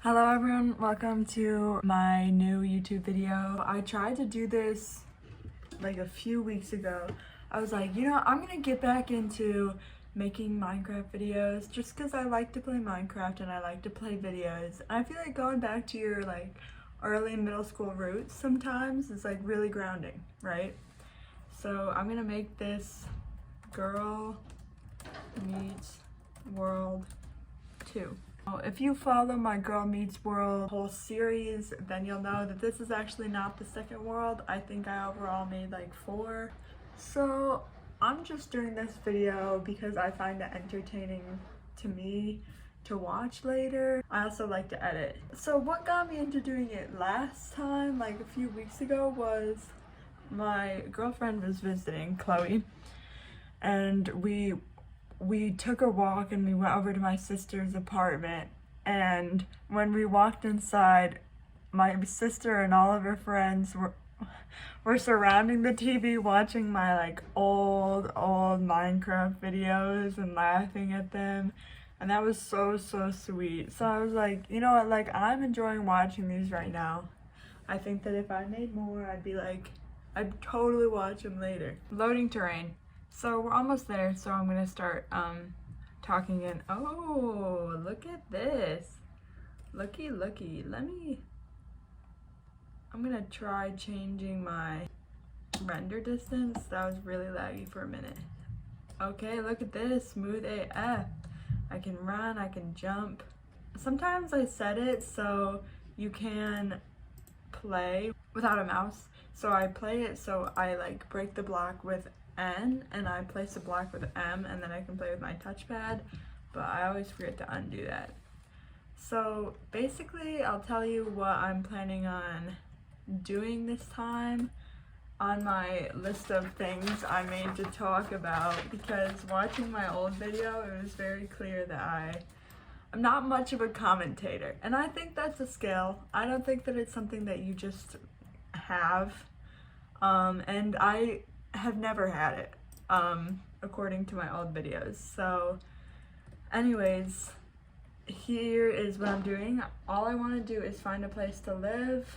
Hello everyone, welcome to my new YouTube video. I tried to do this like a few weeks ago. I was like, I'm gonna get back into making Minecraft videos just because I like to play Minecraft and I like to play videos. And I feel like going back to your like early middle school roots sometimes is like really grounding, right? So I'm gonna make this Girl Meets World 2. If you follow my Girl Meets World whole series, then you'll know that this is actually not the second world. I think I overall made like 4. So I'm just doing this video because I find it entertaining to me to watch later. I also like to edit. So what got me into doing it last time, like a few weeks ago, was my girlfriend was visiting, Chloe, and we took a walk and we went over to my sister's apartment, and when we walked inside, my sister and all of her friends were surrounding the TV watching my like old Minecraft videos and laughing at them, and that was so sweet. So I was like, you know what, like I'm enjoying watching these right now. I think that if I made more, I'd totally watch them later. Loading terrain. So we're almost there, so I'm gonna start talking in. Oh, look at this. Looky. I'm gonna try changing my render distance. That was really laggy for a minute. Okay, look at this, smooth AF. I can run, I can jump. Sometimes I set it so you can play without a mouse. So I play it so I like break the block with N and I place the block with M, and then I can play with my touchpad, but I always forget to undo that. So basically I'll tell you what I'm planning on doing this time on my list of things I made to talk about, because watching my old video it was very clear that I'm not much of a commentator, and I think that's a skill. I don't think that it's something that you just have, and I have never had it, according to my old videos. So anyways, here is what I'm doing. All I want to do is find a place to live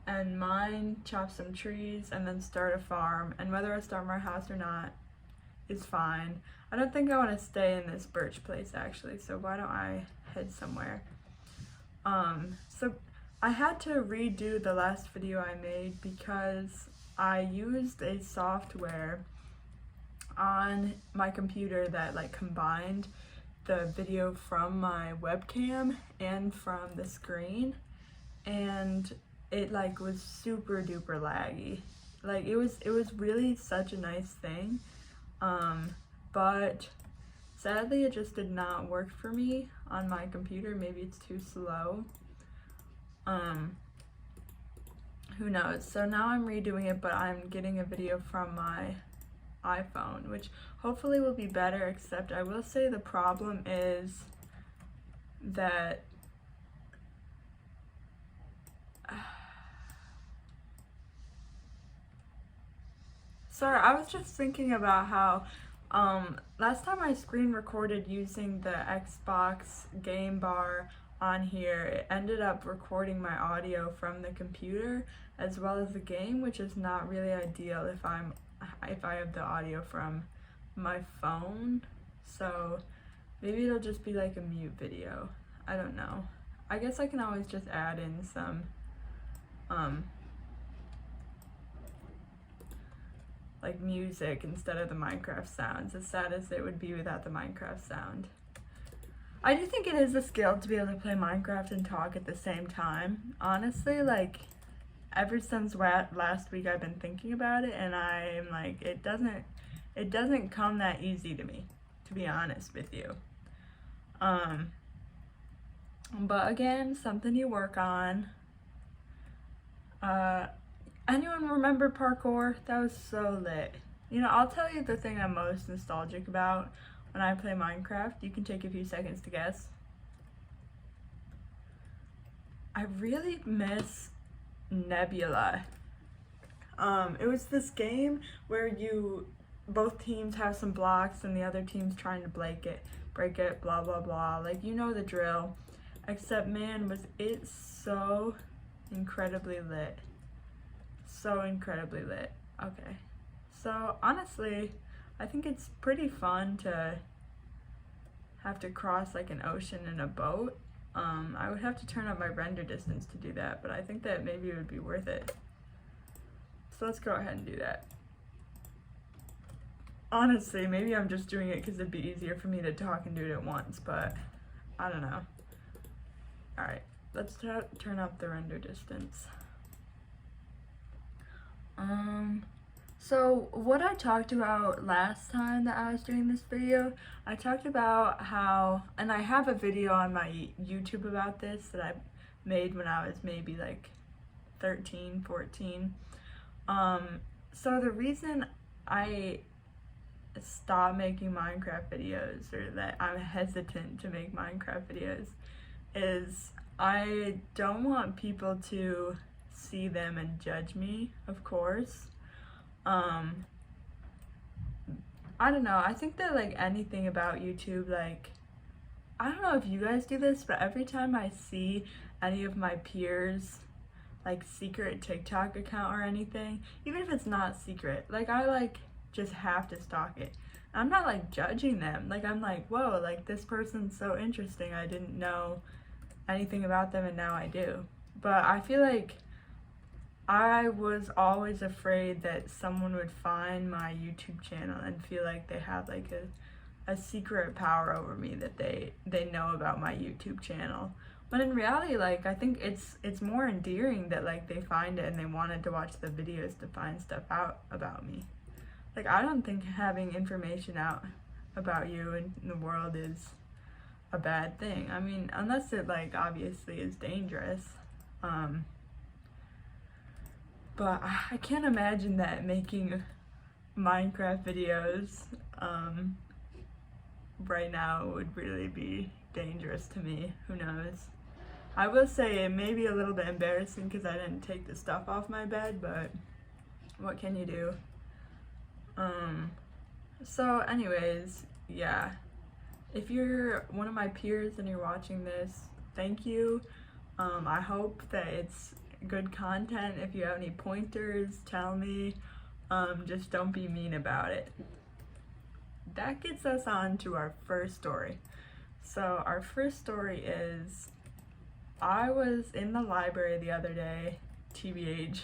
and mine, chop some trees, and then start a farm, and whether I start my house or not is fine. I don't think I want to stay in this birch place actually, so why don't I head somewhere. So I had to redo the last video I made because I used a software on my computer that like combined the video from my webcam and from the screen, and it like was super duper laggy. Like it was really such a nice thing, but sadly it just did not work for me on my computer. Maybe it's too slow. Who knows? So now I'm redoing it, but I'm getting a video from my iPhone, which hopefully will be better, except I will say the problem is that sorry, I was just thinking about how last time I screen recorded using the Xbox game bar on here, it ended up recording my audio from the computer as well as the game, which is not really ideal if I have the audio from my phone. So maybe it'll just be like a mute video. I don't know. I guess I can always just add in some like music instead of the Minecraft sounds, as sad as it would be without the Minecraft sound. I do think it is a skill to be able to play Minecraft and talk at the same time. Honestly, like ever since last week I've been thinking about it, and I'm like, it doesn't come that easy to me, to be honest with you. But again, something you work on. Anyone remember parkour? That was so lit. You know, I'll tell you the thing I'm most nostalgic about when I play Minecraft. You can take a few seconds to guess. I really miss Nebula. It was this game where both teams have some blocks and the other team's trying to break it, blah blah blah, like you know the drill. Except, man, was it so incredibly lit. So incredibly lit. Okay. So, honestly, I think it's pretty fun to have to cross like an ocean in a boat. I would have to turn up my render distance to do that, but I think that maybe it would be worth it. So let's go ahead and do that. Honestly, maybe I'm just doing it because it'd be easier for me to talk and do it at once, but I don't know. Alright, let's turn up the render distance. So what I talked about last time that I was doing this video, I talked about how, and I have a video on my YouTube about this that I made when I was maybe like 13, 14. So the reason I stopped making Minecraft videos, or that I'm hesitant to make Minecraft videos, is I don't want people to see them and judge me, of course. I don't know, I think that like anything about YouTube, like, I don't know if you guys do this, but every time I see any of my peers like secret TikTok account or anything, even if it's not secret, like I like just have to stalk it. I'm not like judging them, like I'm like, whoa, like this person's so interesting, I didn't know anything about them and now I do. But I feel like I was always afraid that someone would find my YouTube channel and feel like they have like a secret power over me, that they know about my YouTube channel. When in reality, like, I think it's more endearing that like they find it and they wanted to watch the videos to find stuff out about me. Like, I don't think having information out about you in the world is a bad thing. I mean, unless it like obviously is dangerous. But I can't imagine that making Minecraft videos right now would really be dangerous to me. Who knows? I will say it may be a little bit embarrassing because I didn't take the stuff off my bed, but what can you do? So anyways, yeah. If you're one of my peers and you're watching this, thank you. I hope that it's good content. If you have any pointers, tell me. Just don't be mean about it. That gets us on to our first story. So our first story is, I was in the library the other day, TBH,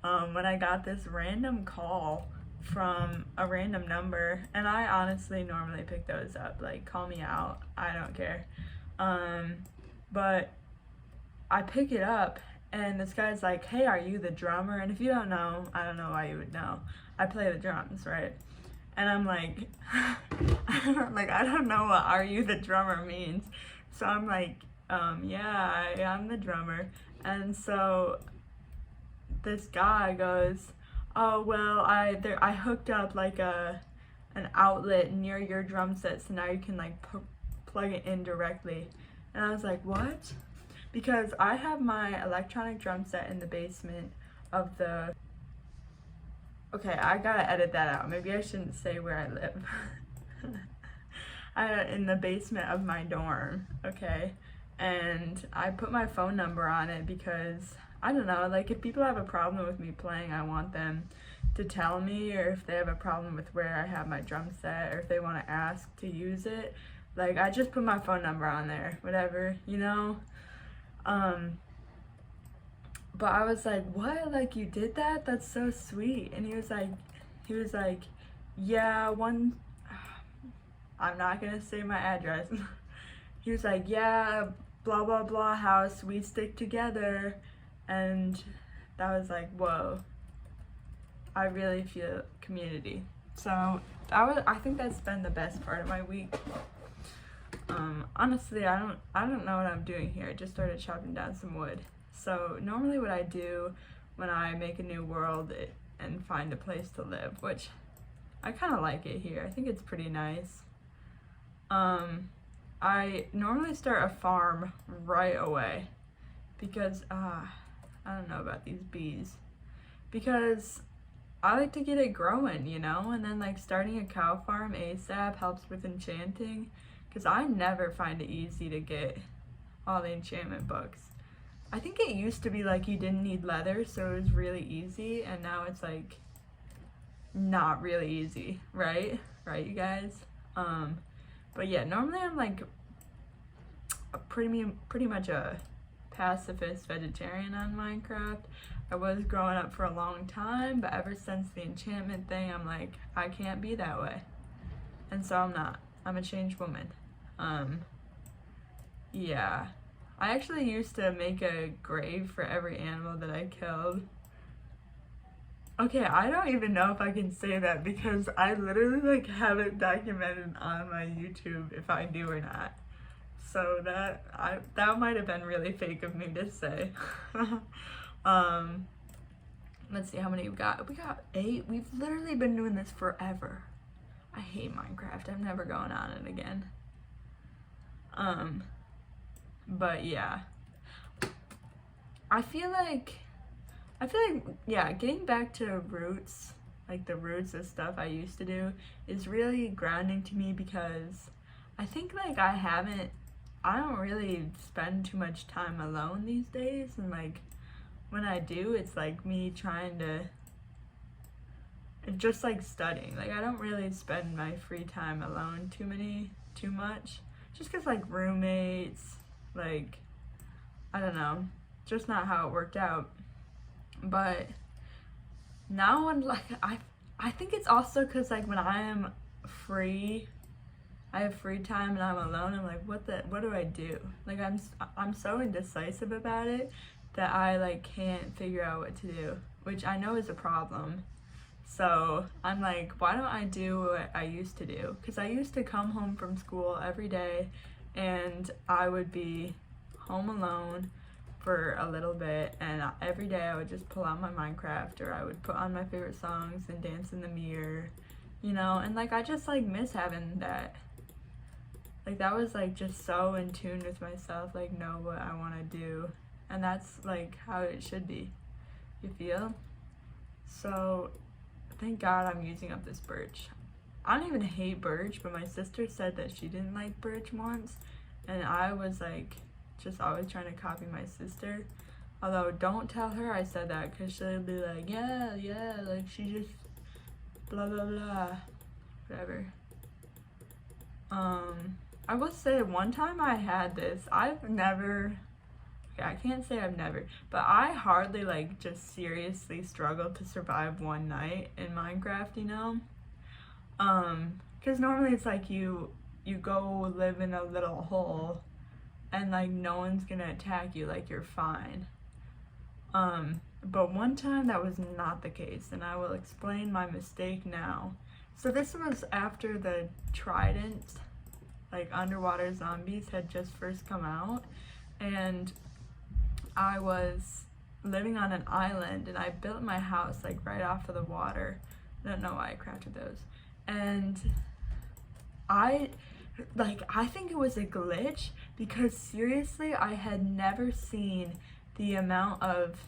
when I got this random call from a random number, and I honestly normally pick those up, like, call me out, I don't care. But I pick it up and this guy's like, hey, are you the drummer? And if you don't know, I don't know why you would know, I play the drums, right? And I'm like, I don't know what "are you the drummer" means. So I'm like, yeah, I'm the drummer. And so this guy goes, oh, well, I hooked up like an outlet near your drum set, so now you can like plug it in directly. And I was like, what? Because I have my electronic drum set in the basement of the... Okay, I gotta edit that out. Maybe I shouldn't say where I live. In the basement of my dorm, okay? And I put my phone number on it because, I don't know, like if people have a problem with me playing, I want them to tell me, or if they have a problem with where I have my drum set, or if they want to ask to use it, like I just put my phone number on there, whatever, you know? But I was like, what? Like, you did that? That's so sweet. And he was like, yeah, I'm not gonna say my address. He was like, yeah, blah, blah, blah house, we stick together. And that was like, whoa, I really feel community. So I think that's been the best part of my week. Honestly, I don't know what I'm doing here. I just started chopping down some wood. So normally what I do when I make a new world and find a place to live, which I kind of like it here. I think it's pretty nice. I normally start a farm right away because, I don't know about these bees, because I like to get it growing, you know, and then like starting a cow farm ASAP helps with enchanting, because I never find it easy to get all the enchantment books. I think it used to be like you didn't need leather, so it was really easy, and now it's like not really easy, right? Right, you guys? But yeah, normally I'm like pretty much a pacifist vegetarian on Minecraft. I was growing up for a long time, but ever since the enchantment thing, I'm like, I can't be that way. And so I'm not. I'm a changed woman. Yeah. I actually used to make a grave for every animal that I killed. Okay, I don't even know if I can say that because I literally like have it documented on my YouTube if I do or not. So that might have been really fake of me to say. Let's see how many we got. We got 8. We've literally been doing this forever. I hate Minecraft. I'm never going on it again. But yeah. I feel like yeah, getting back to roots, like the roots of stuff I used to do, is really grounding to me because I think like I don't really spend too much time alone these days, and like when I do, it's like me trying to, just like studying. Like I don't really spend my free time alone too much, just because like roommates, like I don't know, just not how it worked out. But now when like I think it's also because like when I am free, I have free time and I'm alone, I'm like, what do I do? Like I'm so indecisive about it that I like can't figure out what to do, which I know is a problem. So I'm like, why don't I do what I used to do? Because I used to come home from school every day and I would be home alone for a little bit, and every day I would just pull out my Minecraft, or I would put on my favorite songs and dance in the mirror, you know, and like I just like miss having that. Like that was like just so in tune with myself, like know what I want to do, and that's like how it should be, you feel? So thank God I'm using up this birch. I don't even hate birch, but my sister said that she didn't like birch once, and I was like just always trying to copy my sister. Although don't tell her I said that, because she'll be like, yeah, like she just blah blah blah, whatever. I will say one time I had this, I can't say I've never, but I hardly like just seriously struggled to survive one night in Minecraft, you know? Because normally it's like you go live in a little hole and like no one's gonna attack you, like you're fine. But one time that was not the case, and I will explain my mistake now. So this was after the Trident, like underwater zombies had just first come out, and I was living on an island, and I built my house like right off of the water. I don't know why I crafted those. And I think it was a glitch, because seriously, I had never seen the amount of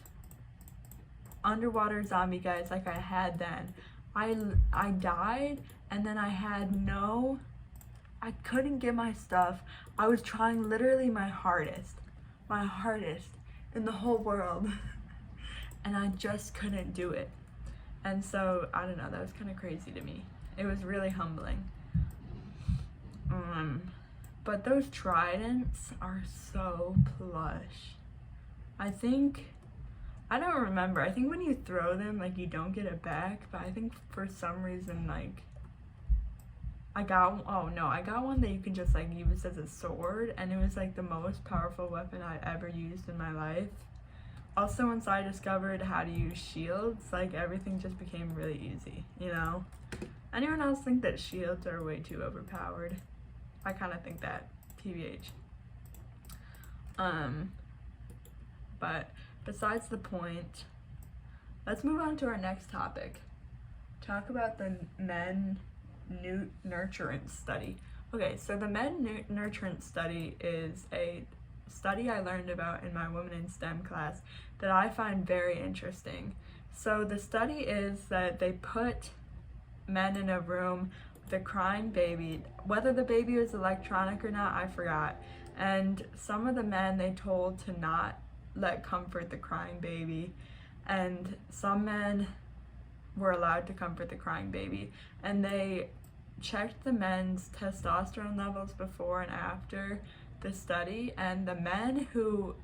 underwater zombie guys like I had then. I died, and then I couldn't get my stuff. I was trying literally my hardest in the whole world, and I just couldn't do it. And so, I don't know, that was kind of crazy to me. It was really humbling. But those tridents are so plush. I don't remember. I think when you throw them, like, you don't get it back, but I think for some reason, like, I got one that you can just, like, use as a sword, and it was, like, the most powerful weapon I ever used in my life. Also, once I discovered how to use shields, like, everything just became really easy, you know? Anyone else think that shields are way too overpowered? I kind of think that, TBH. But besides the point, let's move on to our next topic. Talk about the men nurturance study. Okay, so the men nurturance study is a study I learned about in my Women in STEM class that I find very interesting. So the study is that they put men in a room with a crying baby, whether the baby was electronic or not, I forgot, And some of the men they told to not let comfort the crying baby, and some men were allowed to comfort the crying baby, and they checked the men's testosterone levels before and after the study, and the men who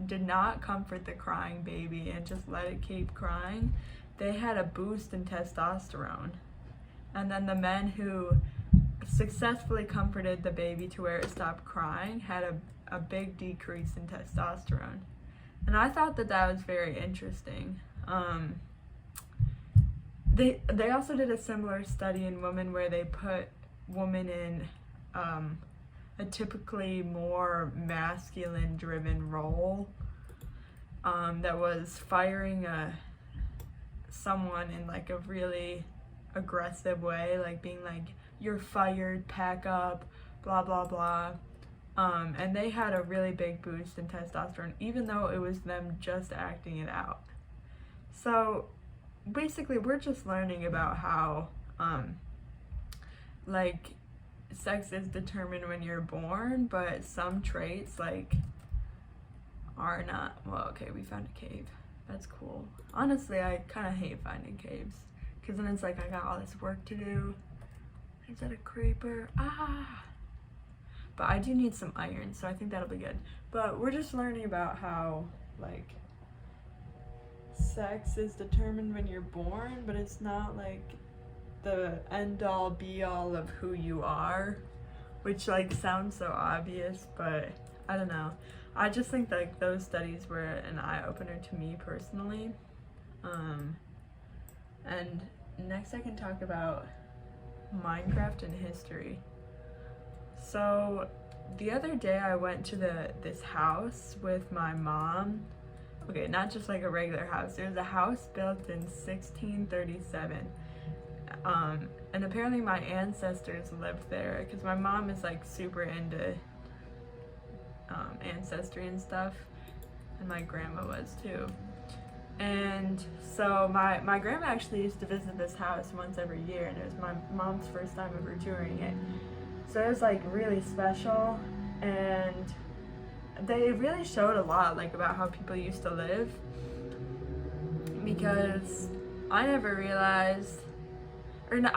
did not comfort the crying baby and just let it keep crying, they had a boost in testosterone. And then the men who successfully comforted the baby to where it stopped crying had a big decrease in testosterone. And I thought that that was very interesting. They also did a similar study in women where they put women in a typically more masculine driven role that was firing someone in like a really aggressive way, like being like, you're fired, pack up, blah blah blah. And they had a really big boost in testosterone, even though it was them just acting it out. So basically we're just learning about how like sex is determined when you're born, but some traits like are not. Well, okay, we found a cave. That's cool. Honestly, I kind of hate finding caves, because then it's like I got all this work to do. Is that a creeper? Ah! But I do need some iron, so I think that'll be good. But we're just learning about how, like, sex is determined when you're born, but it's not, like, the end-all, be-all of who you are, which, like, sounds so obvious, but I don't know. I just think, like, those studies were an eye-opener to me personally. And next I can talk about Minecraft and history. So the other day I went to this house with my mom. Okay, not just like a regular house. It was a house built in 1637. And apparently my ancestors lived there, because my mom is like super into ancestry and stuff, and my grandma was too. And so my grandma actually used to visit this house once every year, and it was my mom's first time ever touring it. So it was like really special, and they really showed a lot like about how people used to live, because I never realized, or no,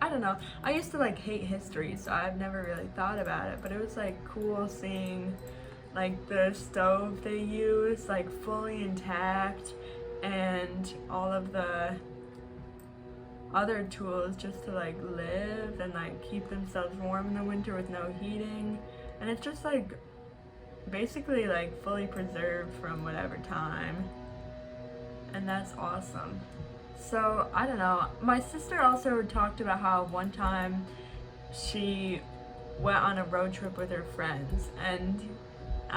I don't know, I used to like hate history, so I've never really thought about it, but it was like cool seeing like the stove they used like fully intact, and all of the other tools just to like live and like keep themselves warm in the winter with no heating. And it's just like basically like fully preserved from whatever time, and that's awesome. So I don't know, my sister also talked about how one time she went on a road trip with her friends, and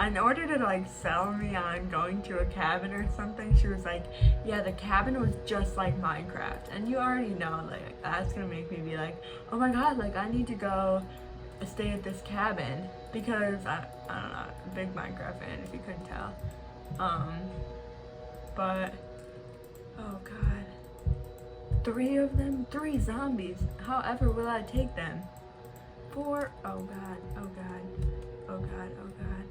in order to like sell me on going to a cabin or something, she was like, yeah, the cabin was just like Minecraft. And you already know, like, that's gonna make me be like, oh my god, like I need to go stay at this cabin, because I don't know, big Minecraft fan if you couldn't tell. But oh god, 3 of them, 3 zombies, however will I take them? 4, oh god, oh god, oh god, oh god.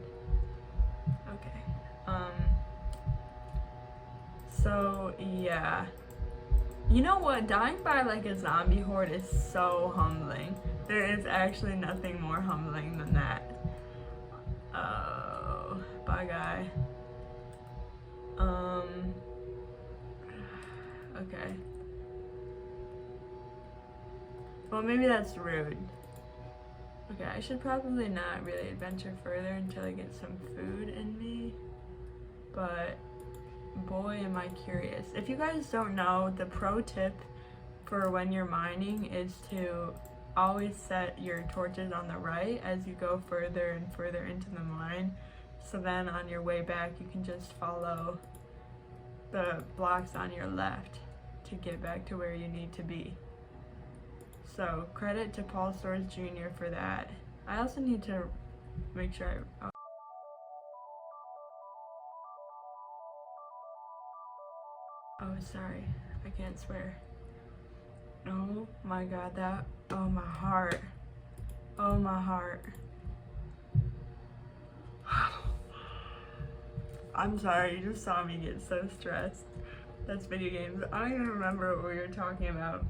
Okay. So yeah, you know what, dying by like a zombie horde is so humbling. There is actually nothing more humbling than that. Oh, bye guy. Okay. Well, maybe that's rude. Okay, I should probably not really adventure further until I get some food in me, but boy am I curious. If you guys don't know, the pro tip for when you're mining is to always set your torches on the right as you go further and further into the mine, so then on your way back you can just follow the blocks on your left to get back to where you need to be. So credit to Paul Stores Jr. for that. I also need to make sure oh sorry, I can't swear. Oh my god, oh my heart. Oh my heart. I'm sorry, you just saw me get so stressed. That's video games. I don't even remember what we were talking about.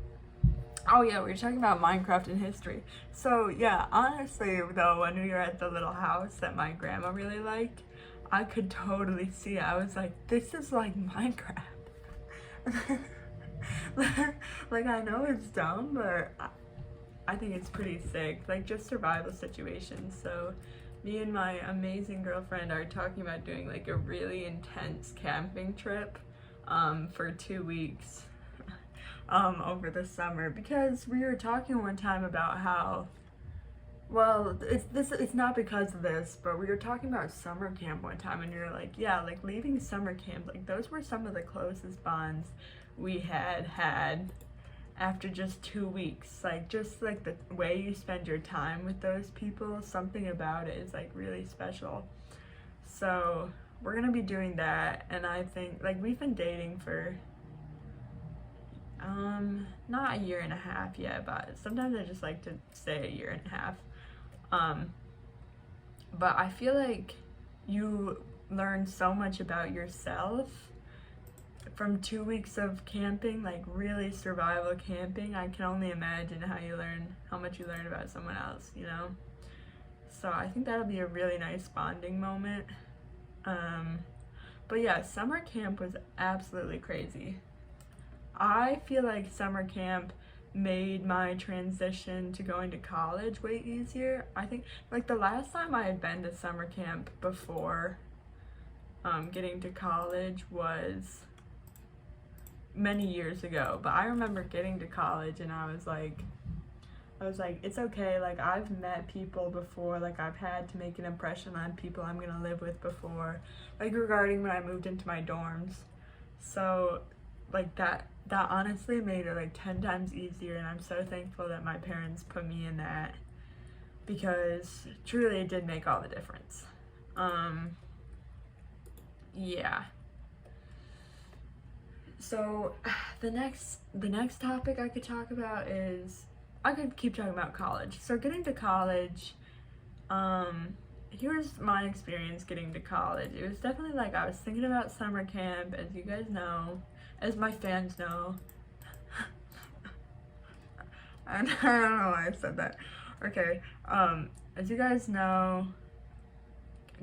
Oh yeah, we were talking about Minecraft and history. So yeah, honestly though, when we were at the little house that my grandma really liked, I could totally see it. I was like, this is like Minecraft. Like, I know it's dumb, but I think it's pretty sick. Like, just survival situations. So me and my amazing girlfriend are talking about doing like a really intense camping trip for 2 weeks over the summer, because we were talking one time about how, well, it's not because of this, but we were talking about summer camp one time, and you're like, yeah, like leaving summer camp, like those were some of the closest bonds we had after just 2 weeks. Like, just like the way you spend your time with those people, something about it is like really special. So we're gonna be doing that, and I think, like, we've been dating for not a year and a half yet, but sometimes I just like to say a year and a half. But I feel like you learn so much about yourself from 2 weeks of camping, like really survival camping. I can only imagine how much you learn about someone else, you know? So I think that'll be a really nice bonding moment. But yeah, summer camp was absolutely crazy. I feel like summer camp made my transition to going to college way easier. I think, like, the last time I had been to summer camp before getting to college was many years ago, but I remember getting to college and I was like, it's okay, like, I've met people before, like, I've had to make an impression on people I'm gonna live with before, like, regarding when I moved into my dorms. So, like, that honestly made it like 10 times easier, and I'm so thankful that my parents put me in that, because truly it did make all the difference. Yeah. So the next topic I could talk about is, I could keep talking about college. So getting to college, here's my experience getting to college. It was definitely like, I was thinking about summer camp, as you guys know, as my fans know. I don't know why I said that. Okay, as you guys know,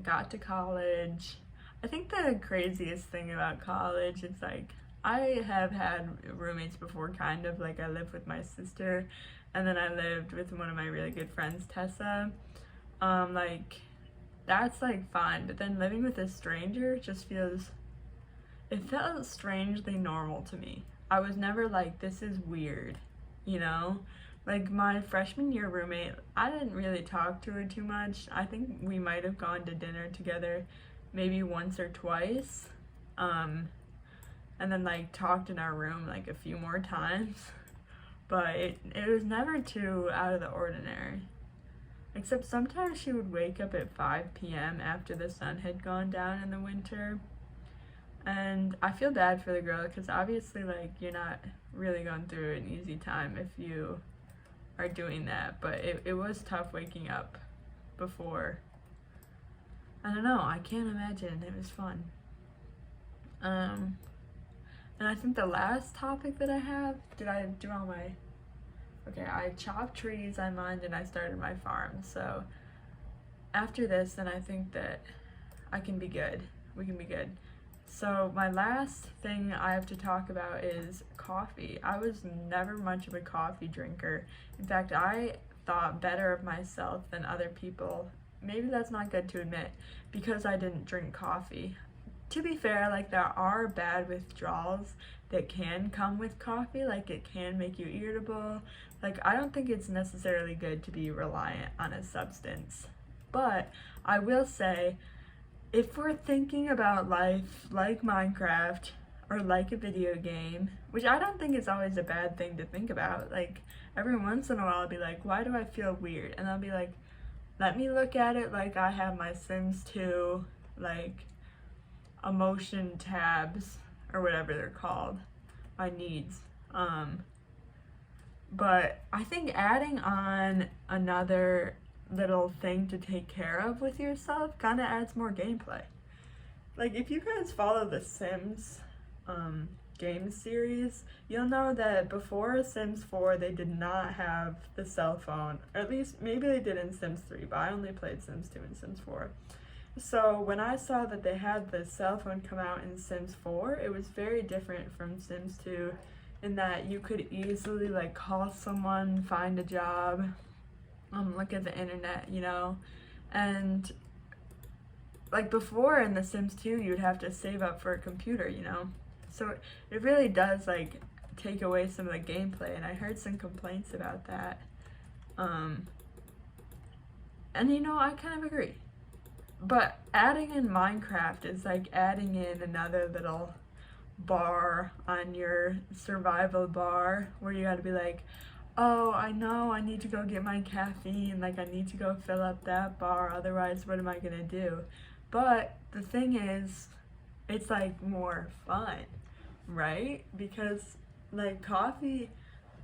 got to college. I think the craziest thing about college is, like, I have had roommates before, kind of. Like, I lived with my sister, and then I lived with one of my really good friends, Tessa. Like, that's, like, fine, but then living with a stranger just it felt strangely normal to me. I was never like, this is weird, you know? Like, my freshman year roommate, I didn't really talk to her too much. I think we might have gone to dinner together maybe once or twice. And then, like, talked in our room, like, a few more times. But it was never too out of the ordinary. Except sometimes she would wake up at 5 p.m. after the sun had gone down in the winter. And I feel bad for the girl, because obviously, like, you're not really going through an easy time if you are doing that. But it was tough waking up before. I don't know, I can't imagine. It was fun. And I think the last topic that I have, did I do all my... Okay, I chopped trees, I mined, and I started my farm. So after this, then I think that I can be good. We can be good. So my last thing I have to talk about is coffee. I was never much of a coffee drinker. In fact, I thought better of myself than other people. Maybe that's not good to admit, because I didn't drink coffee. To be fair, like, there are bad withdrawals that can come with coffee. Like, it can make you irritable. Like, I don't think it's necessarily good to be reliant on a substance. But I will say, if we're thinking about life like Minecraft or like a video game, which I don't think is always a bad thing to think about. Like, every once in a while I'll be like, why do I feel weird? And I'll be like, let me look at it like I have my Sims 2, like, emotion tabs, or whatever they're called, my needs. But I think adding on another little thing to take care of with yourself kind of adds more gameplay. Like, if you guys follow the Sims game series, you'll know that before Sims 4 they did not have the cell phone. Or at least maybe they did in Sims 3, but I only played Sims 2 and Sims 4. So when I saw that they had the cell phone come out in Sims 4, it was very different from Sims 2 in that you could easily like call someone, find a job, look at the internet, you know. And like before in The Sims 2, you'd have to save up for a computer, you know. So it really does like take away some of the gameplay, and I heard some complaints about that. And you know, I kind of agree. But adding in Minecraft is like adding in another little bar on your survival bar where you gotta be like, oh, I know I need to go get my caffeine, like I need to go fill up that bar, otherwise what am I gonna do? But the thing is, it's like more fun, right? Because like coffee,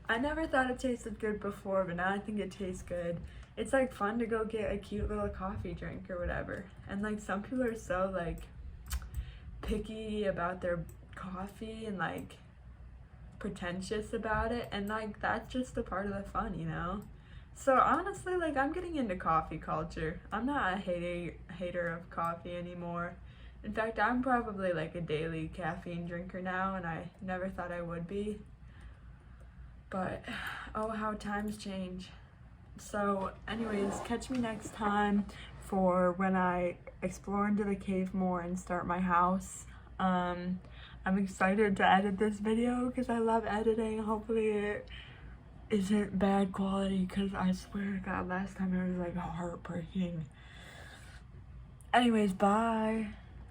I never thought it tasted good before, but now I think it tastes good. It's like fun to go get a cute little coffee drink or whatever. And like some people are so like picky about their coffee and like pretentious about it, and like that's just a part of the fun, you know. So honestly, like I'm getting into coffee culture. I'm not a hater of coffee anymore. In fact, I'm probably like a daily caffeine drinker now, and I never thought I would be. But oh, how times change. So anyways, catch me next time for when I explore into the cave more and start my house. I'm excited to edit this video because I love editing. Hopefully it isn't bad quality, because I swear to God, last time it was like heartbreaking. Anyways, bye.